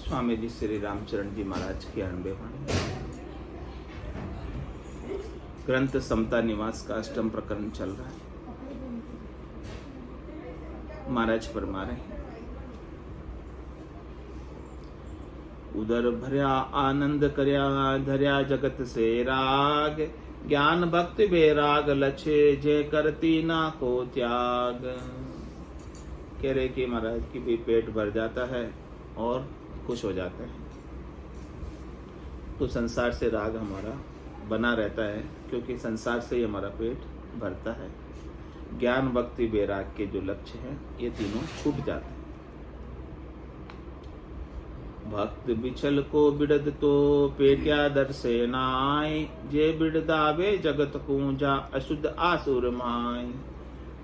स्वामी जी श्री रामचरण जी महाराज की 98 वाणी। ग्रंथ समता निवास का अष्टम प्रकरण चल रहा है। महाराज फरमा रहे हैं, उदर भर्या आनंद करया धर्या जगत से राग, ज्ञान भक्ति बेराग लछे जे करती ना को त्याग। कह रहे कि महाराज की भी पेट भर जाता है और खुश हो जाते हैं, तो संसार से राग हमारा बना रहता है, क्योंकि संसार से ही हमारा पेट भरता है। ज्ञान भक्ति बेराग के जो लक्ष्य हैं ये तीनों छूट जाते हैं। भक्त बिछल को बिड़द तो पेट्या दर से नाय, जे बिड़दावे जगत कूंजा अशुद्ध आसुर माय।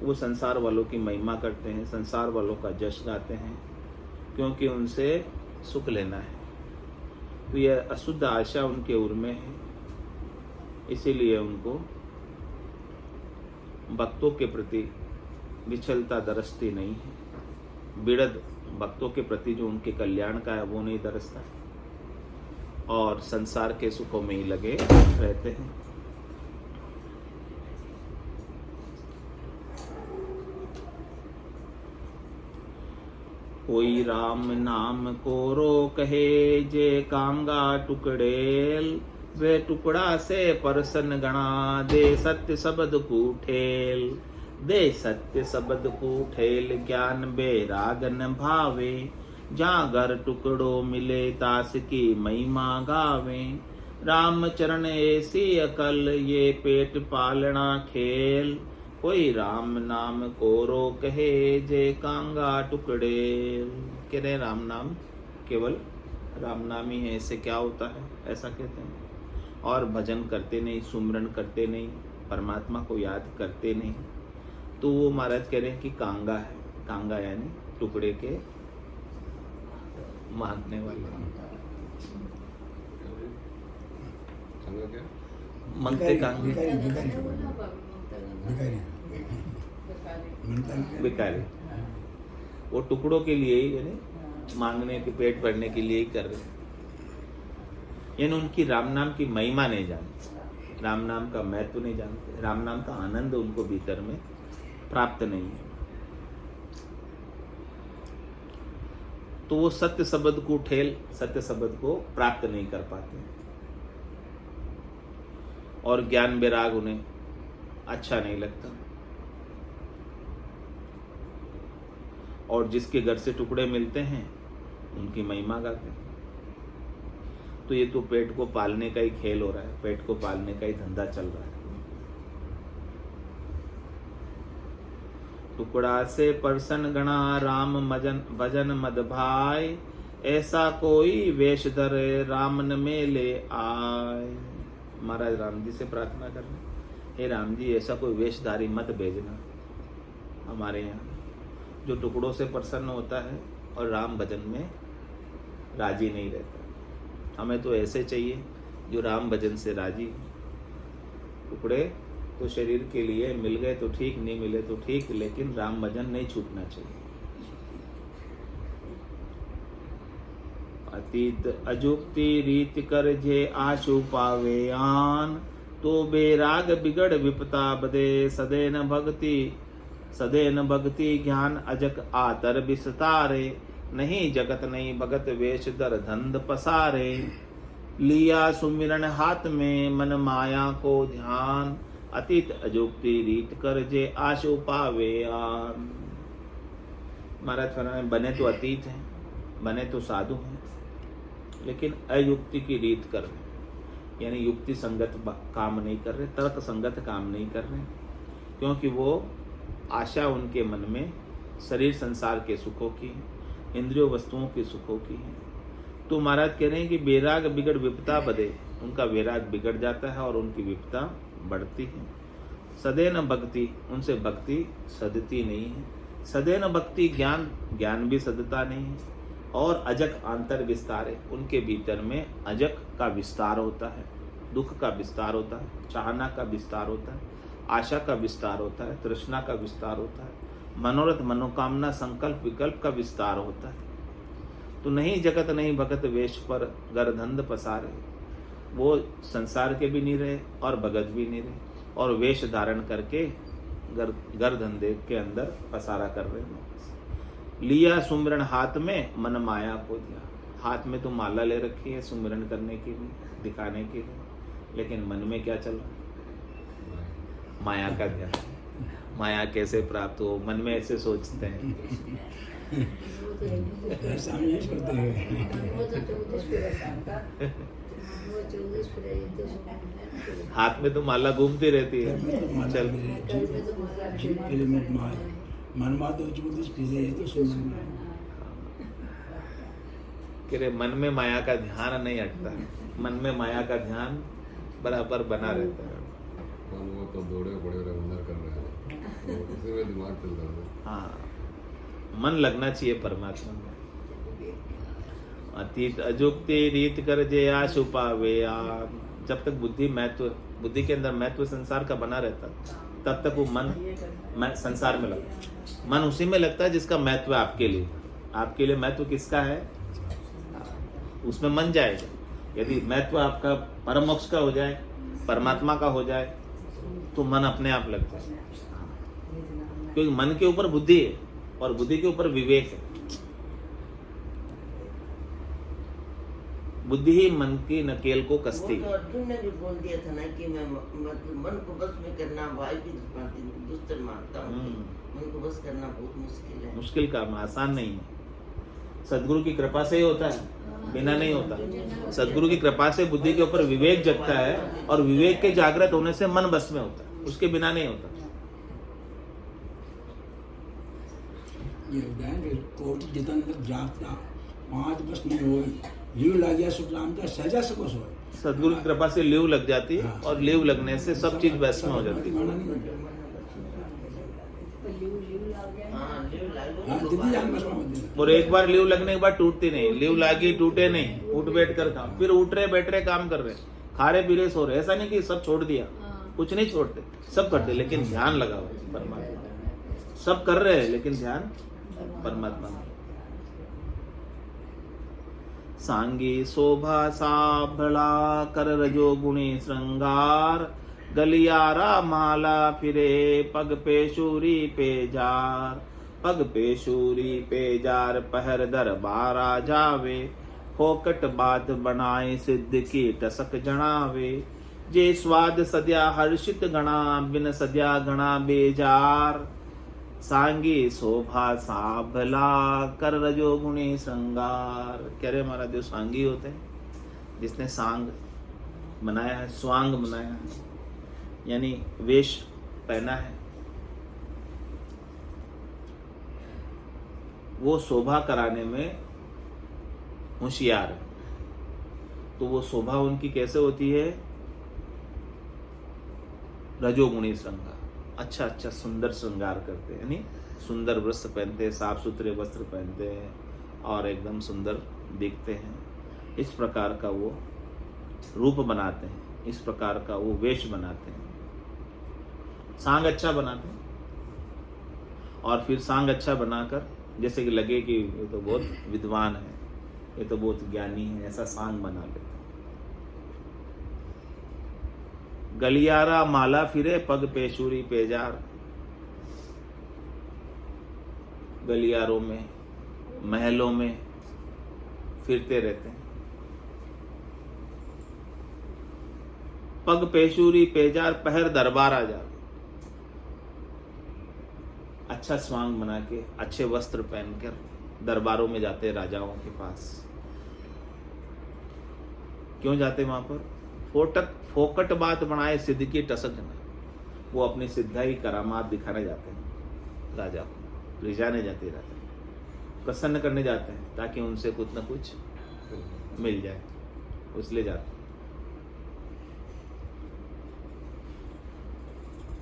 वो संसार वालों की महिमा करते हैं, संसार वालों का जश गाते हैं, क्योंकि उनसे सुख लेना है। तो यह अशुद्ध आशा उनके उर में है, इसीलिए उनको भक्तों के प्रति विचलता दरसती नहीं है। बिड़द भक्तों के प्रति जो उनके कल्याण का है वो नहीं दरसता, और संसार के सुखों में ही लगे रहते हैं। कोई राम नाम को रो कहे, जे कांगा टुकड़ेल, वे टुकड़ा से परसन गणा, दे सत्य शब्द कूठेल। दे सत्य शब्द कूठेल, ज्ञान बेराग न भावे, जहाँ घर टुकड़ो मिले तास की महिमा गावे। राम चरण ऐसी अकल, ये पेट पालना खेल, कोई राम नाम को रो कहे, जे कांगा टुकड़े। कह रहे राम नाम केवल राम नाम ही है, इससे क्या होता है, ऐसा कहते हैं। और भजन करते नहीं, सुमरन करते नहीं, परमात्मा को याद करते नहीं, तो वो महाराज कह रहे हैं कि कांगा है। कांगा यानी टुकड़े के मांगने वाले, मंगते कांगे, भिखारी। वो टुकड़ों के लिए ही यानी मांगने के, पेट भरने के लिए ही कर रहे हैं, यानी उनकी राम नाम की महिमा नहीं जानते, राम नाम का महत्व नहीं जानते, राम नाम का आनंद उनको भीतर में प्राप्त नहीं है। तो वो सत्य शब्द को ठेल, सत्य शब्द को प्राप्त नहीं कर पाते, और ज्ञान बेराग उन्हें अच्छा नहीं लगता। और जिसके घर से टुकड़े मिलते हैं उनकी महिमा गाते हैं। तो ये तो पेट को पालने का ही खेल हो रहा है, पेट को पालने का ही धंधा चल रहा है। टुकड़ा से परसन गणा, राम भजन मद भाई, ऐसा कोई वेश धरे, राम न मेले आय। महाराज राम जी से प्रार्थना कर रहे, हे राम जी ऐसा कोई वेशधारी मत भेजना हमारे यहाँ, जो टुकड़ों से प्रसन्न होता है और राम भजन में राजी नहीं रहता। हमें तो ऐसे चाहिए जो राम भजन से राजी। टुकड़े तो शरीर के लिए मिल गए तो ठीक, नहीं मिले तो ठीक, लेकिन राम भजन नहीं छूटना चाहिए। अतीत अजुक्ति रीत कर जे आशु पावे आन, तो बेराग बिगड़ विपता बदे, सदैन भक्ति ज्ञान अजक आतर विस्तारे। नहीं जगत नहीं भगत वेश दर धंध पसारे, लिया सुमिरन हाथ में मन माया को ध्यान, अतीत अजुक्ति रीत कर जे आशु पावे आन। महाराज फरमाए बने तो अतीत हैं, बने तो साधु हैं, लेकिन अयुक्ति की रीत कर रहे, यानी युक्ति संगत काम नहीं कर रहे, तर्क संगत काम नहीं कर रहे, क्योंकि वो आशा उनके मन में शरीर संसार के सुखों की, इंद्रियों वस्तुओं के सुखों की है। तो महाराज कह रहे हैं कि बेराग बिगड़ विपता बदे, उनका बेराग बिगड़ जाता है और उनकी विपता बढ़ती है। सदैन भक्ति, उनसे भक्ति सदती नहीं है। सदैन भक्ति ज्ञान भी सदता नहीं है। और अजक आंतर विस्तार है, उनके भीतर में अजक का विस्तार होता है, दुख का विस्तार होता है, चाहना का विस्तार होता है, आशा का विस्तार होता है, तृष्णा का विस्तार होता है, मनोरथ मनोकामना संकल्प विकल्प का विस्तार होता है। तो नहीं जगत नहीं भगत वेश पर गर्दंध पसारे। वो संसार के भी नहीं रहे और भगत भी नहीं रहे और वेश धारण करके गर्दंधे के अंदर पसारा कर रहे हैं। लिया सुमिरन हाथ में मन माया को दिया। हाथ में तो माला ले रखी है सुमिरन करने के लिए, दिखाने के लिए, लेकिन मन में क्या चल रहा है? माया का ध्यान। माया कैसे प्राप्त हो, मन में ऐसे सोचते हैं। हाथ में तो माला घूमती रहती है। चल मन में माया का ध्यान नहीं हटता, मन में माया का ध्यान बराबर बना रहता है। वो तो दौड़े पड़े रहे अंदर कर रहे हैं, तो इसी में दिमाग चल रहा है। हाँ, मन लगना चाहिए परमात्मा में। अतीत अजुक्ति रीत कर जे आशु पावे। जब तक बुद्धि के अंदर महत्व संसार का बना रहता, तब तक वो मन संसार में लगता। मन उसी में लगता है जिसका महत्व है आपके लिए। आपके लिए महत्व किसका है, उसमें मन जाएगा। यदि महत्व आपका परम मोक्ष का हो जाए, परमात्मा का हो जाए, तो मन अपने आप लगता है। क्योंकि मन के ऊपर बुद्धि है और बुद्धि के ऊपर विवेक है। बुद्धि ही मन की नकेल को कसती है। अर्जुन ने भी बोल दिया था ना कि मैं मन को बस में करना भाई की दुस्तर मानता हूँ। मन को बस करना बहुत मुश्किल है। मुश्किल काम, आसान नहीं है। सदगुरु की कृपा से ही होता है, बिना नहीं होता। सदगुरु की कृपा से बुद्धि के ऊपर विवेक जगता है और विवेक के जागृत होने से मन बस में होता है, उसके बिना नहीं होता। सदगुरु की कृपा से लीव लग जाती है और लीव लगने से सब चीज बस में हो जाती है। और एक बार लीव लगने के बाद टूटती नहीं। लीव लागी टूटे नहीं, उठ बैठ कर काम, फिर उठ रहे बैठ रहे काम कर रहे, खा रहे पी रहे सो रहे। ऐसा नहीं कि सब छोड़ दिया, कुछ नहीं छोड़ते, सब करते, लेकिन ध्यान लगाओ परमात्मा। सब कर रहे हैं लेकिन ध्यान परमात्मा में। सांगी शोभा साभला कर रजो गुणी श्रृंगार। गलियारा माला फिरे पग पे शूरी पे जार। पग पे शूरी पे जार पहर दरबारा जावे। फोकट बात बनाए सिद्ध की टसक जणावे। जे स्वाद सद्या हर्षित गणा बिन सद्या गणा बेजार। सांगी शोभा साभला कर रजो गुणी श्रृंगार। कह रहे हमारा जो सांगी होते हैं, जिसने सांग बनाया है, स्वांग बनाया है, यानी वेश पहना है, वो शोभा कराने में होशियार है। तो वो शोभा उनकी कैसे होती है? रजोगुणी श्रृंगार। अच्छा अच्छा सुंदर श्रृंगार करते हैं, यानी सुंदर वस्त्र पहनते हैं, साफ सुथरे वस्त्र पहनते हैं और एकदम सुंदर दिखते हैं। इस प्रकार का वो रूप बनाते हैं, इस प्रकार का वो वेश बनाते हैं, सांग अच्छा बनाते हैं। और फिर सांग अच्छा बनाकर जैसे कि लगे कि ये तो बहुत विद्वान है, ये तो बहुत ज्ञानी है, ऐसा सांग बना लेते हैं। गलियारा माला फिरे पग पे शूरी पे जार। गलियारों में, महलों में फिरते रहते हैं। पग पेशूरी पेजार पहर दरबार आ जा। अच्छा स्वांग बना के, अच्छे वस्त्र पहनकर दरबारों में जाते हैं, राजाओं के पास। क्यों जाते वहां पर? फोकट बात बनाए सिद्ध की टसक ना। वो अपनी सिद्धाई करामात दिखाने जाते हैं, राजा को रिझाने जाते हैं, राजा प्रसन्न करने जाते हैं ताकि उनसे कुछ न कुछ मिल जाए, इसलिए जाते हैं।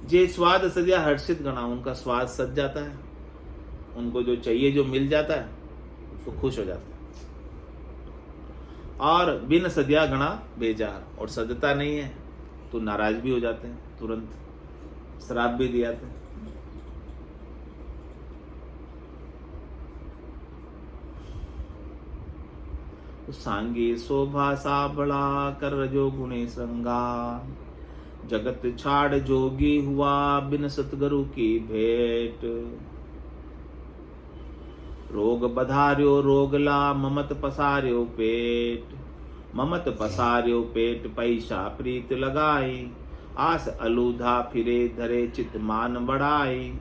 जे स्वाद सजा हर्षित गणा, उनका स्वाद सज जाता है, उनको जो चाहिए जो मिल जाता है तो खुश हो जाते हैं। और बिन सद्या गणा बेजार, और सजता नहीं है तो नाराज भी हो जाते हैं, तुरंत श्राप भी दियाते हैं। सांगी शोभा साबड़ा कर रजो गुणे श्रृंगार। जगत छाड़ जोगी हुआ बिन सतगुरु की भेंट। रोग बधार्यो रोगला ममत पसार्यो पेट। ममत पसार्यो पेट पैसा प्रीत लगाई। आस अलूधा फिरे धरे चित मान बढ़ाई।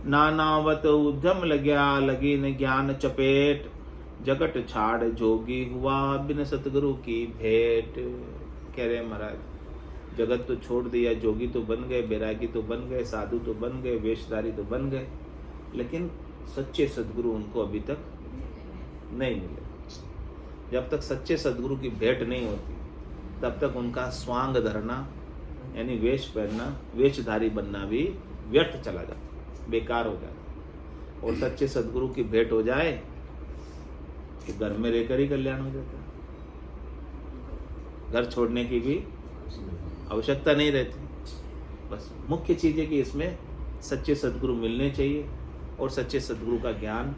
नानावत उद्यम लग्या लगी न ज्ञान चपेट। जगत छाड़ जोगी हुआ बिन सतगुरु की भेंट। कह रहे महाराज जगत तो छोड़ दिया, जोगी तो बन गए, बैरागी तो बन गए, साधु तो बन गए, वेशधारी तो बन गए, लेकिन सच्चे सदगुरु उनको अभी तक नहीं मिले। जब तक सच्चे सदगुरु की भेंट नहीं होती तब तक उनका स्वांग धरना यानी वेश पहनना, वेशधारी बनना भी व्यर्थ चला जाता, बेकार हो जाता। और सच्चे सदगुरु की भेंट हो जाए तो घर में रहकर ही कल्याण हो जाता है। घर छोड़ने की भी आवश्यकता नहीं रहती। बस मुख्य चीज है कि इसमें सच्चे सदगुरु मिलने चाहिए और सच्चे सदगुरु का ज्ञान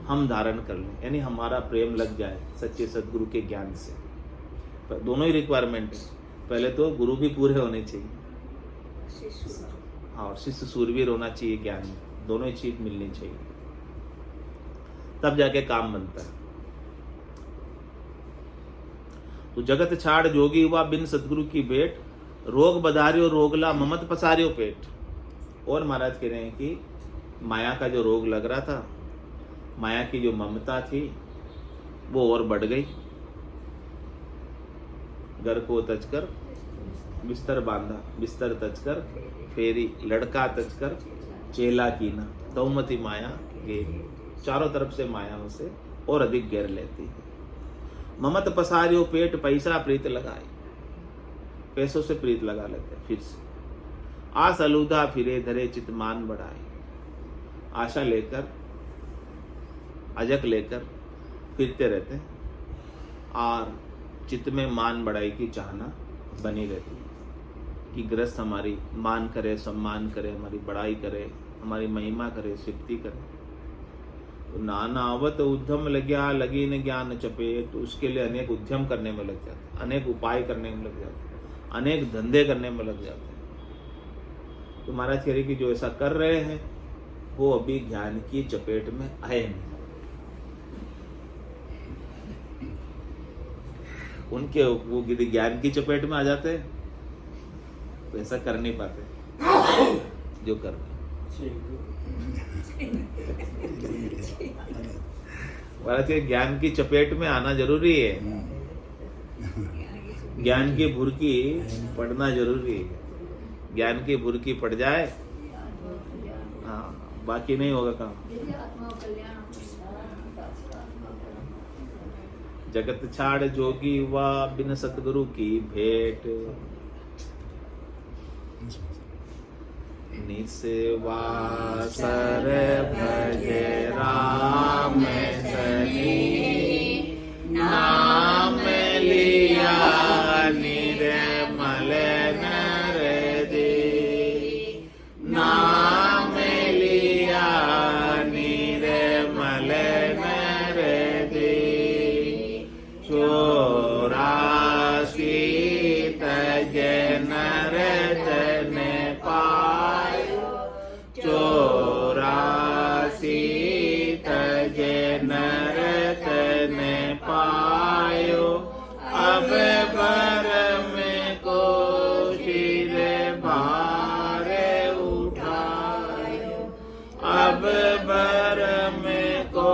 हम धारण कर लें, यानी हमारा प्रेम लग जाए सच्चे सदगुरु के ज्ञान से। पर दोनों ही रिक्वायरमेंट है। पहले तो गुरु भी पूरे होने चाहिए, हाँ, और शिष्य सूरवीर होना चाहिए ज्ञान में। दोनों ही चीज मिलनी चाहिए, तब जाके काम बनता है। तो जगत छाड़ जोगी हुआ बिन सदगुरु की भेंट। रोग बधार्यो रोगला ममत पसार्यो पेट। और महाराज कह रहे हैं कि माया का जो रोग लग रहा था, माया की जो ममता थी वो और बढ़ गई। घर को तजकर बिस्तर बांधा, बिस्तर तजकर फेरी, लड़का तजकर चेला कीना, तौमती माया घेरी। चारों तरफ से माया उसे और अधिक घेर लेती है। ममत पसारियो पेट पैसा प्रीत लगाए। पैसों से प्रीत लगा लेते हैं फिर से। आस अलूधा फिरे धरे चित मान बढ़ाए। आशा लेकर, अजक लेकर फिरते रहते हैं और चित्त में मान बढ़ाई की चाहना बनी रहती है कि गृहस्थ हमारी मान करे, सम्मान करे, हमारी बड़ाई करे, हमारी महिमा करे, सिद्धि करे। तो नानावत उद्यम लग्या लगी न ज्ञान चपेट। तो उसके लिए अनेक उद्यम करने में लग जाते, अनेक उपाय करने में लग जाते, अनेक धंधे करने में लग जाते हैं। तो महाराज कह रहे कि जो ऐसा कर रहे हैं वो अभी ज्ञान की चपेट में आए नहीं। उनके वो यदि ज्ञान की चपेट में आ जाते तो ऐसा कर नहीं पाते जो कर रहे। महाराज के ज्ञान की चपेट में आना जरूरी है, ज्ञान की भुरकी पड़ना जरूरी है। ज्ञान की भुरकी पड़ जाए, हाँ, बाकी नहीं होगा काम। जगत छाड़ जोगी हुआ बिन सतगुरु की भेंट। निसेवा सर भजे राम सनी। नाम लिया निर्मल नर दे। नाम लिया निर्मल नर दे। चोरासी तज नर जन पायो। चोरासी तज नर जन पायो। अब बर में को सिर भार उठायो। अब बर में को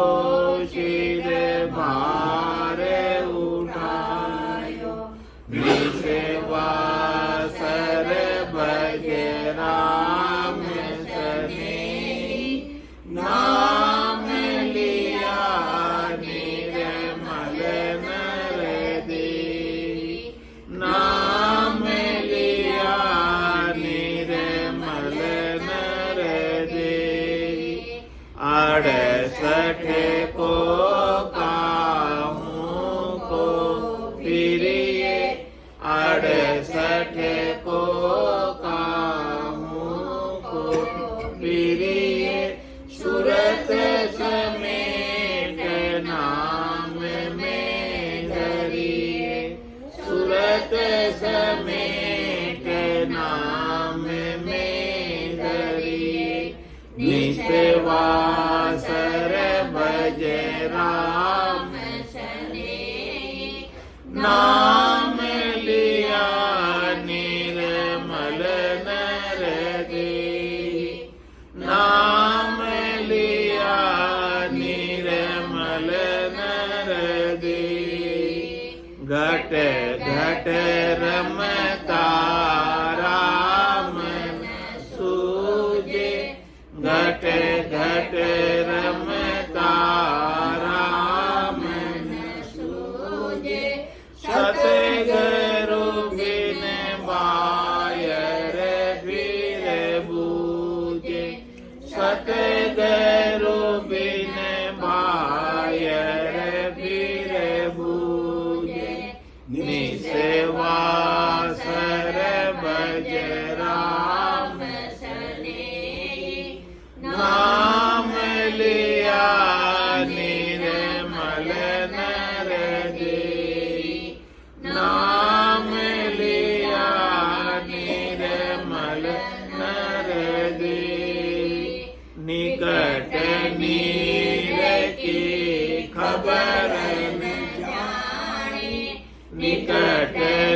सिर भार उठायो। निसेवा सर भजे राम सने। नाम लिया निर्मल नर दे। नाम लिया निर्मल नर दे। 68 को का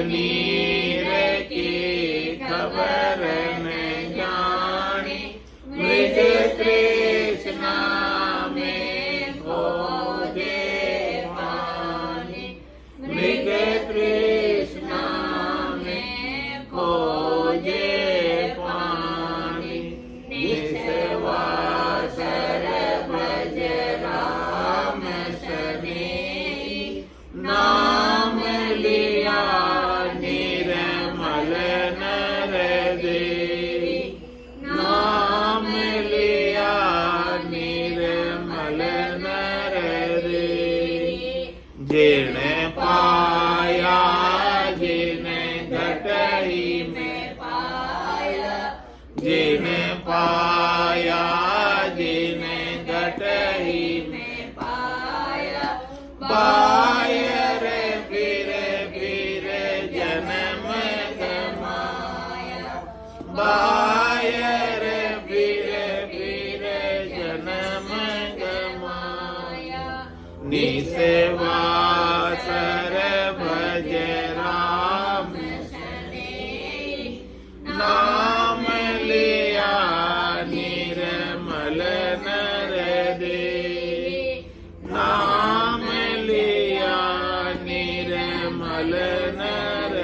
नीर की खबर न जाने, मृग तृष्णा में खोजे पानी, मृग तृष्णा में खोजे पानी। निस्वासर भज राम सनेही, नाम लिया निर्मल नर देही, नाम लिया निर्मल नर देही। जिन पाया जिन घटही में पाया, जिन पाया जिन घटही में पाया, पाया रे फिर जन्म गमाया, पाया रे फिर जन्म गमाया। निस्वासर भज राम सनेही, नाम लिया निर्मल नर देही, नाम लिया निर्मल नर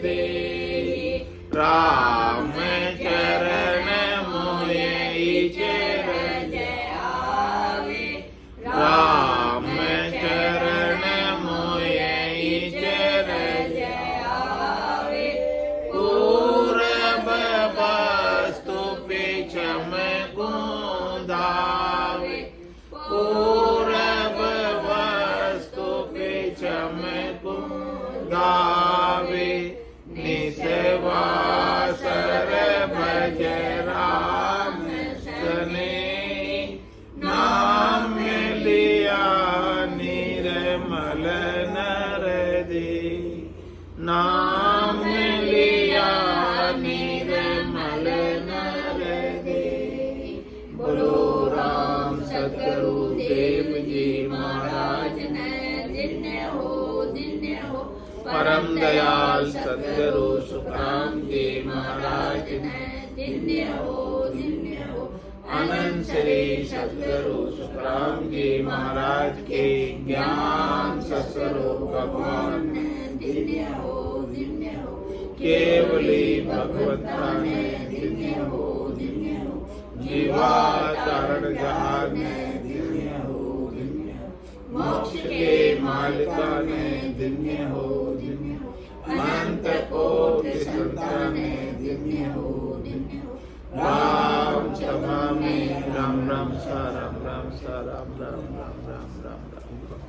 देही। राम चरण मोहि रज आवे, राम चरण मोहि रज आवे। पूरब वस्तु पिछम धावे, पूरब वस्तु पिछम गावे। निस्वासर भज राम सनेही, नाम लिया निर्मल नर देही, नाम लिया निर्मल नर देही। बोलो राम सतगुरुदेव जी महाराज ने जिन्ने हो परम दयाल सतगुरु सुखराम जी महाराज ने जिन्ने हो अनंत श्री सतगुरु सुखराम जी महाराज के ज्ञान सस्वरूप भगवान ने जिन्ने हो केवली भगवत्ता ने जिन्ने हो जीवा कारण जहान ने जिन्ने हो मोक्ष के मालिका ने जिन्ने हो अनंत कोटि संतान ने जिन्ने हो राम क्षमा में राम राम सा राम राम सा राम राम राम राम राम राम।